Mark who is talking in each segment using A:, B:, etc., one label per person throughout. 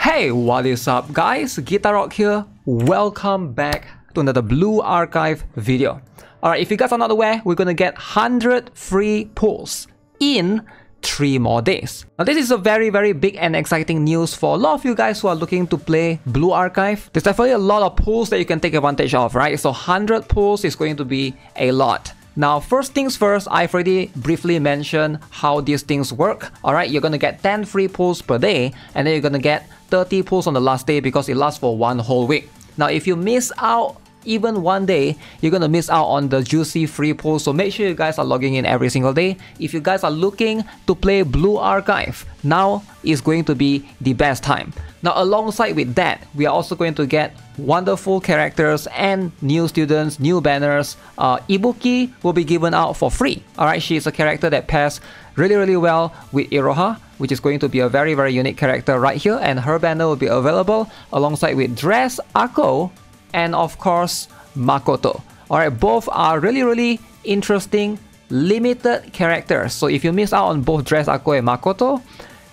A: Hey, what is up guys? Guitar Rock here. Welcome back to another Blue Archive video. Alright, if you guys are not aware, we're gonna get 100 free pulls in 3 more days. Now this is a very big and exciting news for a lot of you guys who are looking to play Blue Archive. There's definitely a lot of pulls that you can take advantage of, right? So 100 pulls is going to be a lot. Now, first things first, I've already briefly mentioned how these things work. Alright, you're gonna get 10 free pulls per day, and then you're gonna get 30 pulls on the last day because it lasts for 1 whole week. Now, if you miss out even one day, you're gonna miss out on the juicy free pulls. So make sure you guys are logging in every single day. If you guys are looking to play Blue Archive, now is going to be the best time. Now, alongside with that, we are also going to get wonderful characters and new students, new banners. Ibuki will be given out for free. Alright, she is a character that pairs really well with Iroha, which is going to be a very unique character right here, and her banner will be available alongside with Dress Ako and of course Makoto. Alright, both are really interesting limited characters. So if you miss out on both Dress Ako and Makoto,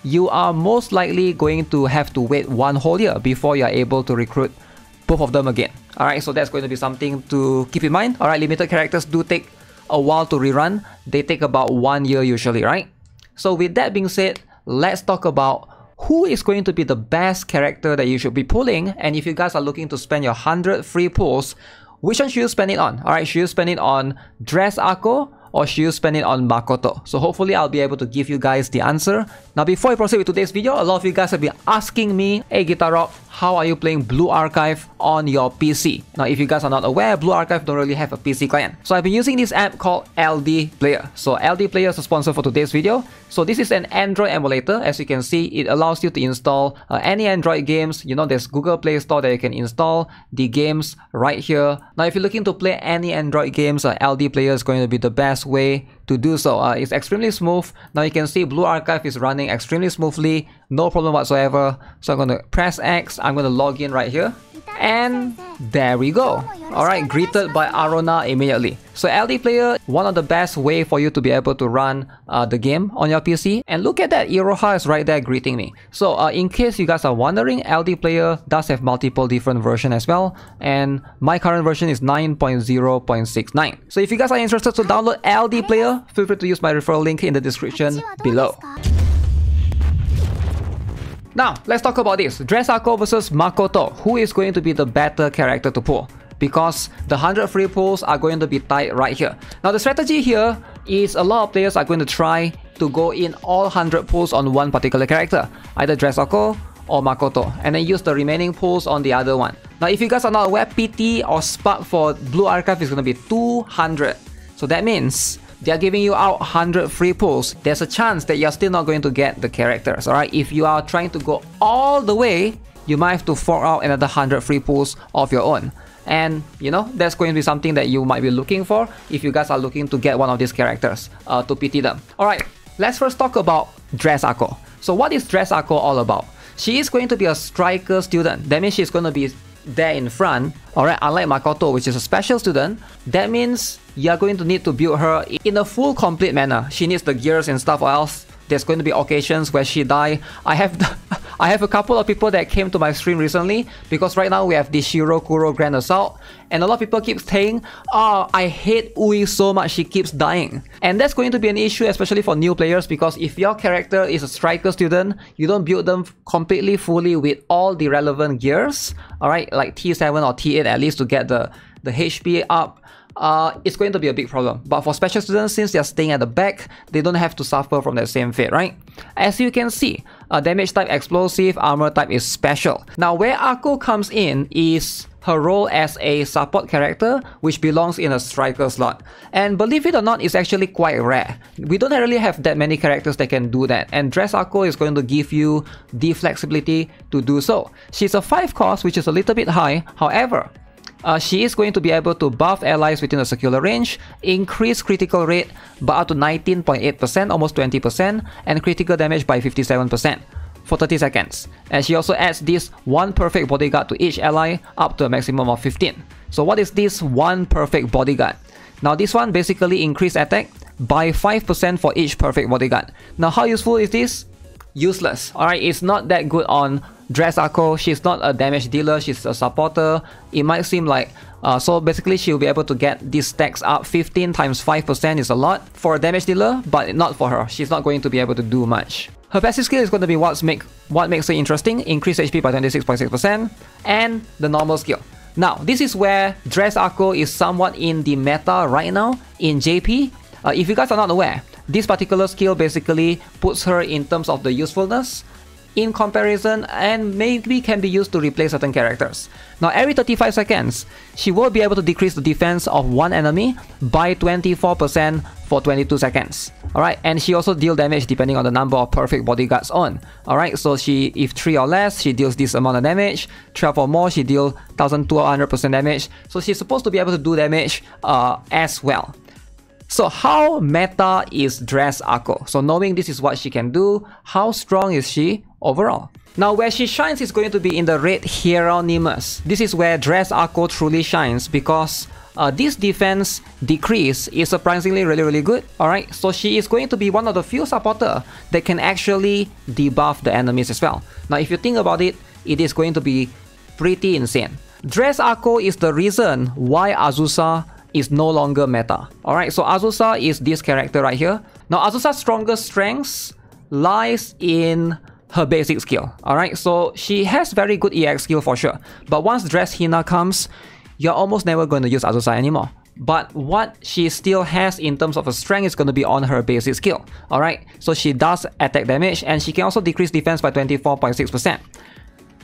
A: you are most likely going to have to wait 1 whole year before you are able to recruit both of them again. Alright, so that's going to be something to keep in mind. Alright, limited characters do take a while to rerun. They take about 1 year usually, right? So with that being said, let's talk about who is going to be the best character that you should be pulling. And if you guys are looking to spend your 100 free pulls, which one should you spend it on? Alright, should you spend it on Dress Ako or should you spend it on Makoto? So hopefully I'll be able to give you guys the answer. Now before I proceed with today's video, a lot of you guys have been asking me, hey Guitar Rock, how are you playing Blue Archive on your PC? Now if you guys are not aware, Blue Archive don't really have a PC client. So I've been using this app called LD Player. So LD Player is the sponsor for today's video. So this is an Android emulator. As you can see, it allows you to install any Android games. You know, there's Google Play Store that you can install the games right here. Now if you're looking to play any Android games, LD Player is going to be the best way to do so. It's extremely smooth. Now you can see Blue Archive is running extremely smoothly, no problem whatsoever. So I'm going to press X, I'm going to log in right here, and there we go. Alright, greeted by Arona immediately. So LD Player, one of the best way for you to be able to run the game on your PC. And look at that, Iroha is right there greeting me. So in case you guys are wondering, LD Player does have multiple different versions as well, and my current version is 9.0.69. So if you guys are interested to download LD Player, feel free to use my referral link in the description below. Now, let's talk about this. Dress Ako versus Makoto. Who is going to be the better character to pull? Because the 100 free pulls are going to be tied right here. Now, the strategy here is a lot of players are going to try to go in all 100 pulls on one particular character, either Dress Ako or Makoto, and then use the remaining pulls on the other one. Now, if you guys are not aware, PT or Spark for Blue Archive is going to be 200. So that means they are giving you out 100 free pulls. There's a chance that you're still not going to get the characters, alright? If you are trying to go all the way, you might have to fork out another 100 free pulls of your own. And, you know, that's going to be something that you might be looking for if you guys are looking to get one of these characters to PT them. Alright, let's first talk about Dress Ako. So what is Dress Ako all about? She is going to be a striker student. That means she's going to be there in front. Alright, unlike Makoto, which is a special student, that means you're going to need to build her in a full complete manner. She needs the gears and stuff, or else there's going to be occasions where she die. I have a couple of people that came to my stream recently because right now we have the Shirokuro Grand Assault, and a lot of people keep saying, oh, I hate Ui so much, she keeps dying. And that's going to be an issue, especially for new players, because if your character is a striker student, you don't build them completely fully with all the relevant gears, alright, like T7 or T8 at least to get the HP up. It's going to be a big problem. But for special students, since they're staying at the back, they don't have to suffer from that same fate, right? As you can see, damage type explosive, armor type is special. Now where Ako comes in is her role as a support character, which belongs in a striker slot. And believe it or not, it's actually quite rare. We don't really have that many characters that can do that, and Dress Ako is going to give you the flexibility to do so. She's a 5 cost, which is a little bit high. However, she is going to be able to buff allies within a circular range, increase critical rate by up to 19.8%, almost 20%, and critical damage by 57% for 30 seconds. And she also adds this 1 perfect bodyguard to each ally up to a maximum of 15. So what is this 1 perfect bodyguard? Now this one basically increase attack by 5% for each perfect bodyguard. Now how useful is this? Useless. Alright, it's not that good on Dress Ako, she's not a damage dealer, she's a supporter. It might seem like so basically she'll be able to get these stacks up. 15 times 5% is a lot for a damage dealer, but not for her. She's not going to be able to do much. Her passive skill is going to be what makes her interesting. Increase HP by 26.6% and the normal skill. Now, this is where Dress Ako is somewhat in the meta right now in JP. If you guys are not aware, this particular skill basically puts her in terms of the usefulness in comparison and maybe can be used to replace certain characters. Now, every 35 seconds, she will be able to decrease the defense of one enemy by 24% for 22 seconds. Alright, and she also deals damage depending on the number of perfect bodyguards on. Alright, so if 3 or less, she deals this amount of damage. 12 or more, she deals 1200% damage. So she's supposed to be able to do damage as well. So how meta is Dress Ako? So knowing this is what she can do, how strong is she overall? Now where she shines is going to be in the Red Hieronymus. This is where Dress Ako truly shines because this defense decrease is surprisingly really good. Alright, so she is going to be one of the few supporter that can actually debuff the enemies as well. Now if you think about it, it is going to be pretty insane. Dress Ako is the reason why Azusa is no longer meta. Alright, so Azusa is this character right here. Now Azusa's strongest strengths lies in her basic skill. Alright, so she has very good EX skill for sure. But once Dress Hina comes, you're almost never going to use Azusa anymore. But what she still has in terms of her strength is going to be on her basic skill. Alright, so she does attack damage and she can also decrease defense by 24.6%.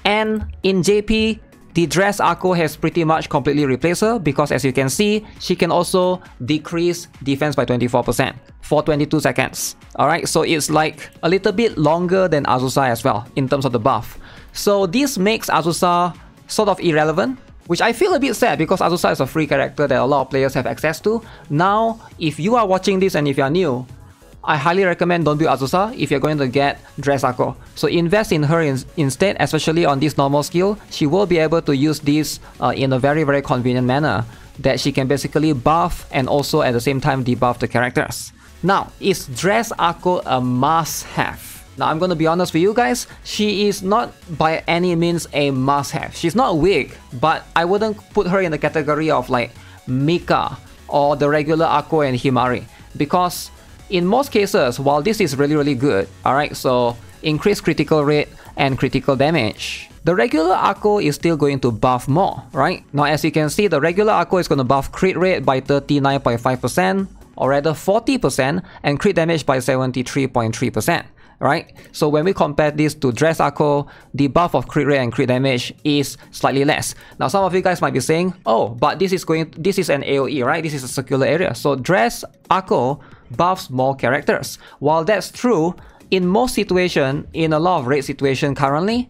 A: And in JP, the Dress Ako has pretty much completely replaced her because as you can see, she can also decrease defense by 24% for 22 seconds. Alright, so it's like a little bit longer than Azusa as well in terms of the buff. So this makes Azusa sort of irrelevant, which I feel a bit sad because Azusa is a free character that a lot of players have access to. Now, if you are watching this and if you are new, I highly recommend don't build Azusa if you're going to get Dress Ako. So invest in her instead, especially on this normal skill. She will be able to use this in a very convenient manner that she can basically buff and also at the same time debuff the characters. Now, is Dress Ako a must-have? Now, I'm going to be honest with you guys, she is not by any means a must-have. She's not weak, but I wouldn't put her in the category of like Mika or the regular Ako and Himari because in most cases, while this is really good, alright, so increased critical rate and critical damage, the regular Ako is still going to buff more, right? Now as you can see, the regular Ako is going to buff crit rate by 39.5% or rather 40% and crit damage by 73.3%. Right? So when we compare this to Dress Ako, the buff of crit rate and crit damage is slightly less. Now some of you guys might be saying, oh, but this is an AoE, right? This is a circular area. So Dress Ako buffs more characters. While that's true, in most situations, in a lot of raid situations currently,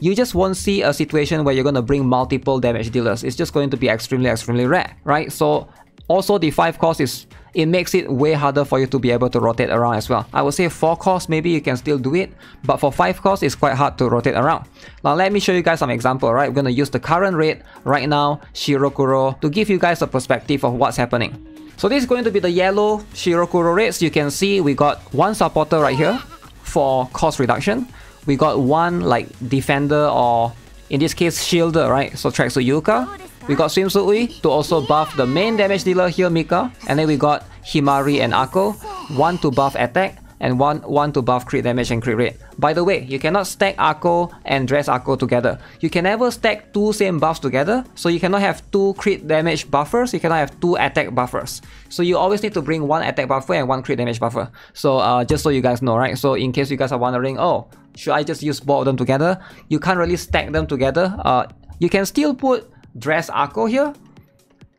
A: you just won't see a situation where you're going to bring multiple damage dealers. It's just going to be extremely rare, right? So also the 5 cost it makes it way harder for you to be able to rotate around as well. I would say 4 cost maybe you can still do it, but for 5 cost it's quite hard to rotate around. Now let me show you guys some example, right? We're going to use the current rate right now, Shirokuro, to give you guys a perspective of what's happening. So this is going to be the yellow Shirokuro rates. You can see we got one supporter right here for cost reduction. We got one like defender or in this case shielder, right? So Tracksuit Yuka. We got Swimsuit Ui to also buff the main damage dealer here, Mika. And then we got Himari and Ako, one to buff attack and one to buff crit damage and crit rate. By the way, you cannot stack Ako and Dress Ako together. You can never stack 2 same buffs together. So you cannot have 2 crit damage buffers, you cannot have 2 attack buffers. So you always need to bring 1 attack buffer and 1 crit damage buffer. So just so you guys know, right? So in case you guys are wondering, oh, should I just use both of them together? You can't really stack them together. You can still put Dress Ako here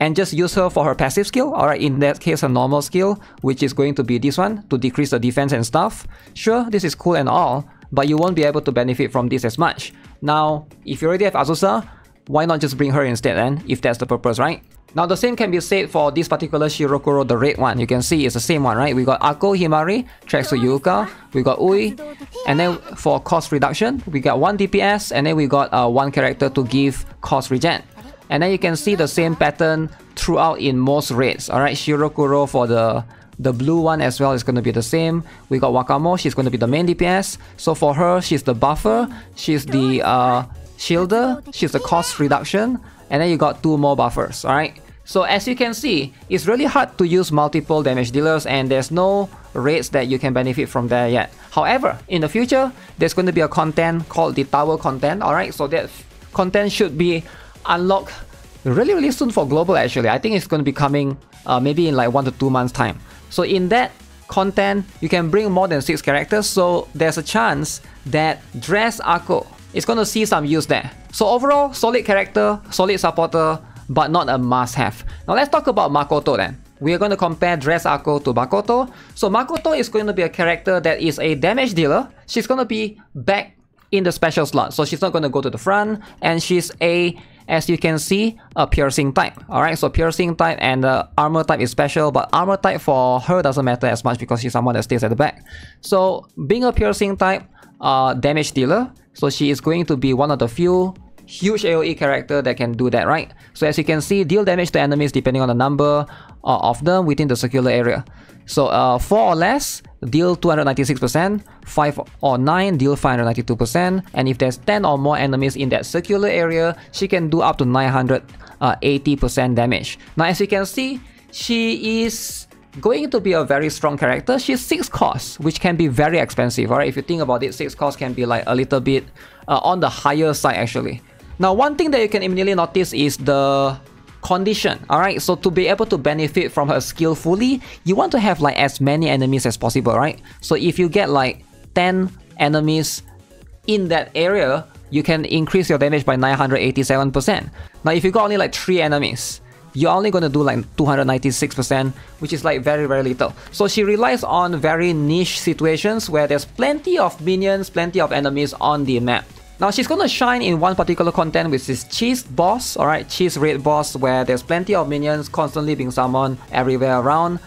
A: and just use her for her passive skill. Alright, in that case, her normal skill, which is going to be this one to decrease the defense and stuff. Sure, this is cool and all, but you won't be able to benefit from this as much. Now, if you already have Azusa, why not just bring her instead then, if that's the purpose, right? Now, the same can be said for this particular Shirokuro, the red one. You can see it's the same one, right? We got Ako, Himari, Tracksuit Yuka, we got Ui, and then for cost reduction, we got 1 DPS, and then we got 1 character to give cost regen. And then you can see the same pattern throughout in most raids. Alright, Shirokuro for the The blue one as well is going to be the same. We got Wakamo, she's going to be the main DPS. So for her, she's the buffer, she's the shielder, she's the cost reduction, and then you got 2 more buffers, alright? So as you can see, it's really hard to use multiple damage dealers and there's no rates that you can benefit from there yet. However, in the future, there's going to be a content called the tower content, alright? So that content should be unlocked really soon for global actually. I think it's going to be coming maybe in like 1 to 2 months time. So in that content, you can bring more than 6 characters, so there's a chance that Dress Akko is going to see some use there. So overall, solid character, solid supporter, but not a must-have. Now let's talk about Makoto then. We are going to compare Dress Akko to Makoto. So Makoto is going to be a character that is a damage dealer. She's going to be back in the special slot, so she's not going to go to the front, and she's a, as you can see, a piercing type. Alright, so piercing type and armor type is special, but armor type for her doesn't matter as much because she's someone that stays at the back. So being a piercing type damage dealer, so she is going to be one of the few huge AoE character that can do that, right? So as you can see, deal damage to enemies depending on the number of them within the circular area. So 4 or less, deal 296%, 5 or 9, deal 592%, and if there's 10 or more enemies in that circular area, she can do up to 980% damage. Now as you can see, she is going to be a very strong character. She's 6 cost, which can be very expensive, alright? If you think about it, 6 cost can be like a little bit on the higher side actually. Now one thing that you can immediately notice is the condition, alright? So to be able to benefit from her skill fully, you want to have like as many enemies as possible, right? So if you get like 10 enemies in that area, you can increase your damage by 987%. Now if you got only like 3 enemies, you're only going to do like 296%, which is like very little. So she relies on very niche situations where there's plenty of minions, plenty of enemies on the map. Now she's going to shine in one particular content, which is Cheese Boss, alright, Cheese Raid Boss, where there's plenty of minions constantly being summoned everywhere around.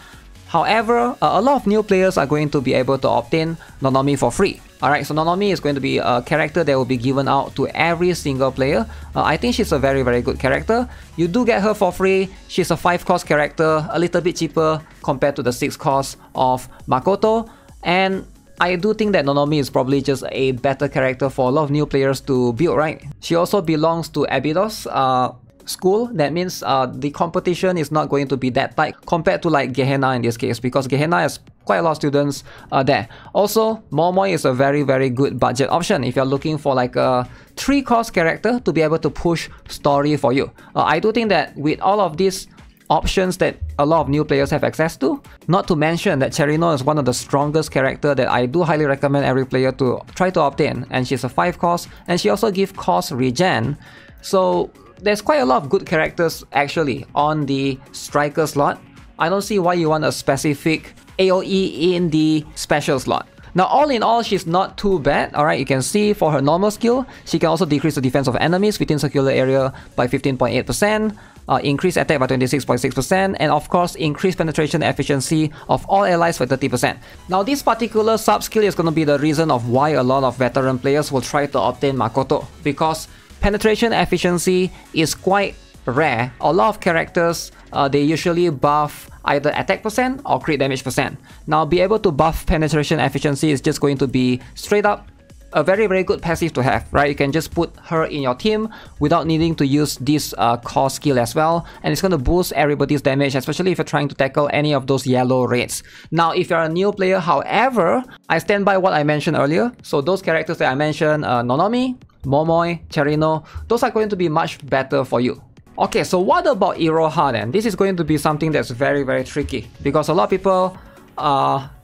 A: However, a lot of new players are going to be able to obtain Nonomi for free. Alright, so Nonomi is going to be a character that will be given out to every single player. I think she's a very good character. You do get her for free. She's a 5 cost character, a little bit cheaper compared to the 6 cost of Makoto. And I do think that Nonomi is probably just a better character for a lot of new players to build, right? She also belongs to Abydos school. That means the competition is not going to be that tight compared to like Gehenna in this case, because Gehenna has quite a lot of students there. Also, Momoi is a very good budget option if you're looking for like a 3 cost character to be able to push story for you. I do think that with all of these options that a lot of new players have access to, not to mention that Cherino is one of the strongest character that I do highly recommend every player to try to obtain, and she's a 5 cost and she also gives cost regen. So there's quite a lot of good characters actually on the striker slot. I don't see why you want a specific AoE in the special slot. Now all in all, she's not too bad, alright? You can see for her normal skill, she can also decrease the defense of enemies within circular area by 15.8%, increase attack by 26.6%, and of course increase penetration efficiency of all allies by 30%. Now this particular sub-skill is going to be the reason of why a lot of veteran players will try to obtain Makoto, because penetration efficiency is quite rare. A lot of characters, they usually buff either attack percent or crit damage percent. Now be able to buff penetration efficiency is just going to be straight up a very good passive to have, right? You can just put her in your team without needing to use this core skill as well, and it's going to boost everybody's damage, especially if you're trying to tackle any of those yellow raids. Now if you're a new player, however, I stand by what I mentioned earlier. So those characters that I mentioned, Nonomi, Momoi, Cherino, those are going to be much better for you. Okay, so what about Iroha then? This is going to be something that's very tricky, because a lot of people,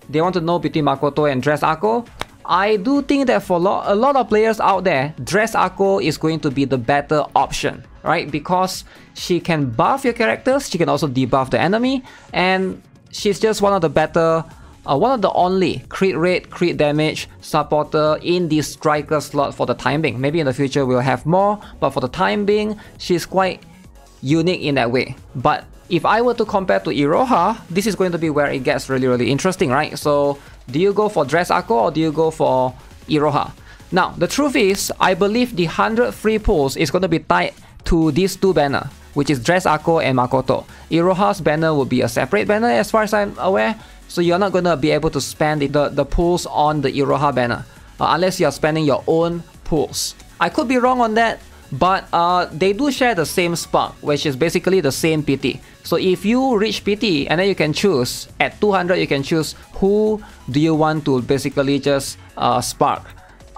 A: they want to know between Makoto and Dress Akko. I do think that for a lot of players out there, Dress Akko is going to be the better option, right? Because she can buff your characters, she can also debuff the enemy, and she's just one of the better, one of the only crit rate, crit damage supporter in the striker slot for the time being. Maybe in the future we'll have more, but for the time being, she's quite unique in that way. But if I were to compare to Iroha, this is going to be where it gets really interesting, right? So do you go for Dress Akko or do you go for Iroha? Now the truth is, I believe the 100 free pulls is going to be tied to these two banners. which is Dress Ako and Makoto. Iroha's banner will be a separate banner as far as I'm aware, so you're not gonna be able to spend the pulls on the Iroha banner unless you're spending your own pulls. I could be wrong on that, but they do share the same spark, which is basically the same PT. So if you reach PT, and then you can choose at 200, you can choose who do you want to basically just spark,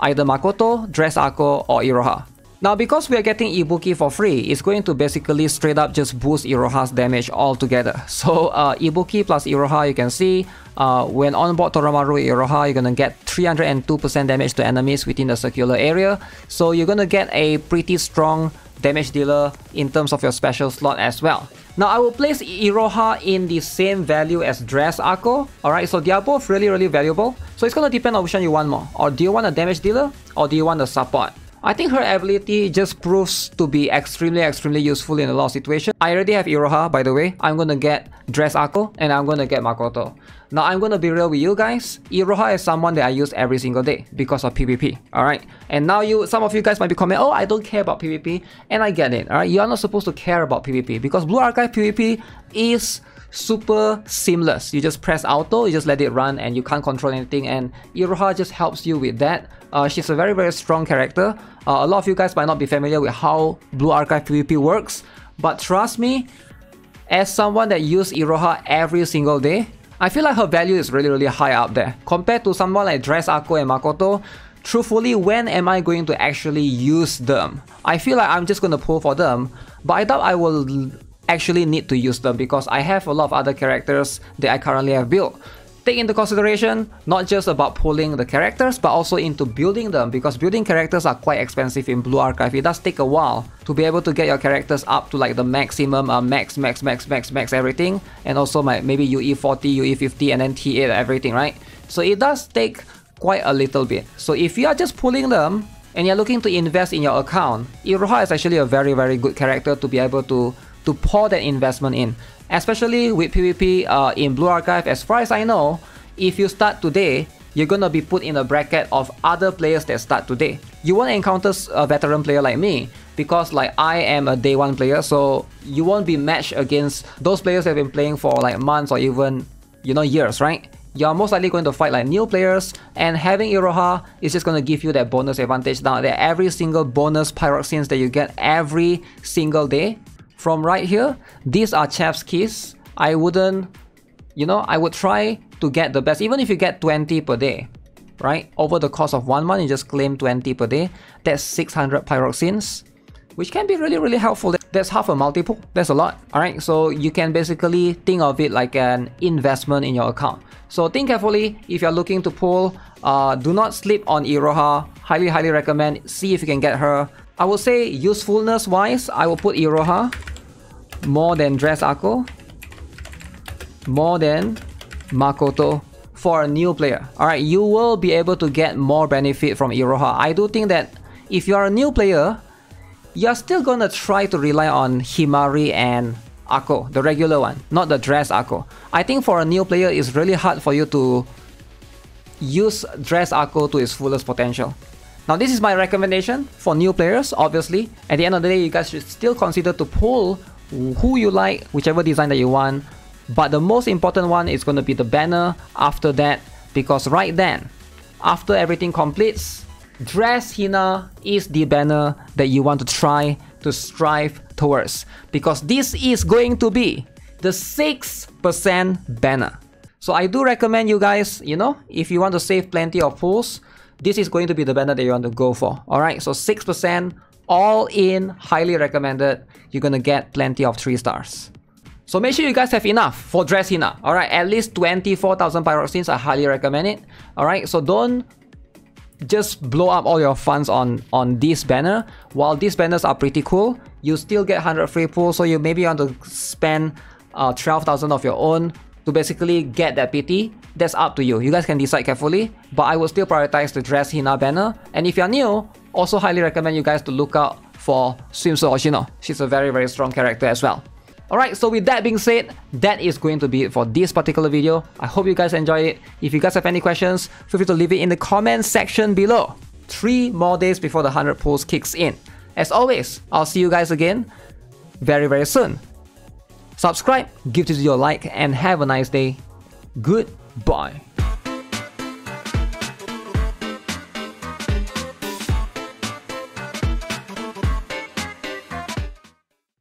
A: either Makoto, Dress Ako, or Iroha. Now, because we are getting Ibuki for free, it's going to basically straight up just boost Iroha's damage altogether. So Ibuki plus Iroha, you can see when on board Toromaru Iroha, you're gonna get 302% damage to enemies within the circular area. So you're gonna get a pretty strong damage dealer in terms of your special slot as well. Now, I will place Iroha in the same value as Dress Ako. Alright, so they are both really valuable. So it's gonna depend on which one you want more. Or do you want a damage dealer, or do you want a support? I think her ability just proves to be extremely useful in a lot of situations. I already have Iroha, by the way. I'm gonna get Dress Ako and I'm gonna get Makoto. Now, I'm gonna be real with you guys. Iroha is someone that I use every single day because of PvP. Alright? And now some of you guys might be commenting, oh, I don't care about PvP. And I get it. Alright? You're not supposed to care about PvP because Blue Archive PvP is super seamless. You just press auto, you just let it run, and you can't control anything, and Iroha just helps you with that. She's a very strong character. A lot of you guys might not be familiar with how Blue Archive PvP works, but trust me, as someone that uses Iroha every single day, I feel like her value is really high up there. Compared to someone like Dress Ako and Makoto, truthfully, when am I going to actually use them? I feel like I'm just going to pull for them, but I doubt I will actually need to use them because I have a lot of other characters that I currently have built. Take into consideration not just about pulling the characters, but also into building them, because building characters are quite expensive in Blue Archive. It does take a while to be able to get your characters up to like the maximum max everything, and also maybe UE 40, UE 50, and then T8 everything, right? So it does take quite a little bit. So if you are just pulling them and you're looking to invest in your account, Iroha is actually a very good character to be able to pour that investment in. Especially with PvP in Blue Archive, as far as I know, if you start today, you're gonna be put in a bracket of other players that start today. You won't encounter a veteran player like me, because like I am a day one player, so you won't be matched against those players that have been playing for like months or even, you know, years, right? You're most likely going to fight like new players, and having Iroha is just going to give you that bonus advantage. Now, that every single bonus pyroxenes that you get every single day from right here, these are chef's keys. I wouldn't, you know, I would try to get the best, even if you get 20 per day, right? Over the course of 1 month, you just claim 20 per day. That's 600 pyroxenes, which can be really helpful. That's half a multiple. That's a lot. All right, so you can basically think of it like an investment in your account. So think carefully if you're looking to pull. Do not sleep on Iroha. Highly recommend. See if you can get her. I would say usefulness wise, I will put Iroha more than Dress Ako, more than Makoto for a new player. Alright, you will be able to get more benefit from Iroha. I do think that if you're a new player, you're still gonna try to rely on Himari and Ako, the regular one, not the Dress Ako. I think for a new player, it's really hard for you to use Dress Ako to its fullest potential. Now, this is my recommendation for new players, obviously. At the end of the day, you guys should still consider to pull who you like, whichever design that you want. But the most important one is going to be the banner after that, because right then, after everything completes, Dress Hina is the banner that you want to try to strive towards, because this is going to be the 6% banner. So I do recommend you guys, you know, if you want to save plenty of pulls, this is going to be the banner that you want to go for. Alright, so 6% all in, highly recommended. You're gonna get plenty of 3 stars. So make sure you guys have enough for Dress Hina. Alright, at least 24,000 pyroxenes. I highly recommend it. Alright, so don't just blow up all your funds on this banner. While these banners are pretty cool, you still get 100 free pulls, so you maybe want to spend 12,000 of your own to basically get that PT. That's up to you. You guys can decide carefully, but I will still prioritize the Dress Hina banner. And if you're new, also highly recommend you guys to look out for Swimsuit Oshino. She's a very strong character as well. Alright, so with that being said, that is going to be it for this particular video. I hope you guys enjoy it. If you guys have any questions, feel free to leave it in the comment section below. 3 more days before the 100 pulls kicks in. As always, I'll see you guys again very soon. Subscribe, give this video a like, and have a nice day. Goodbye.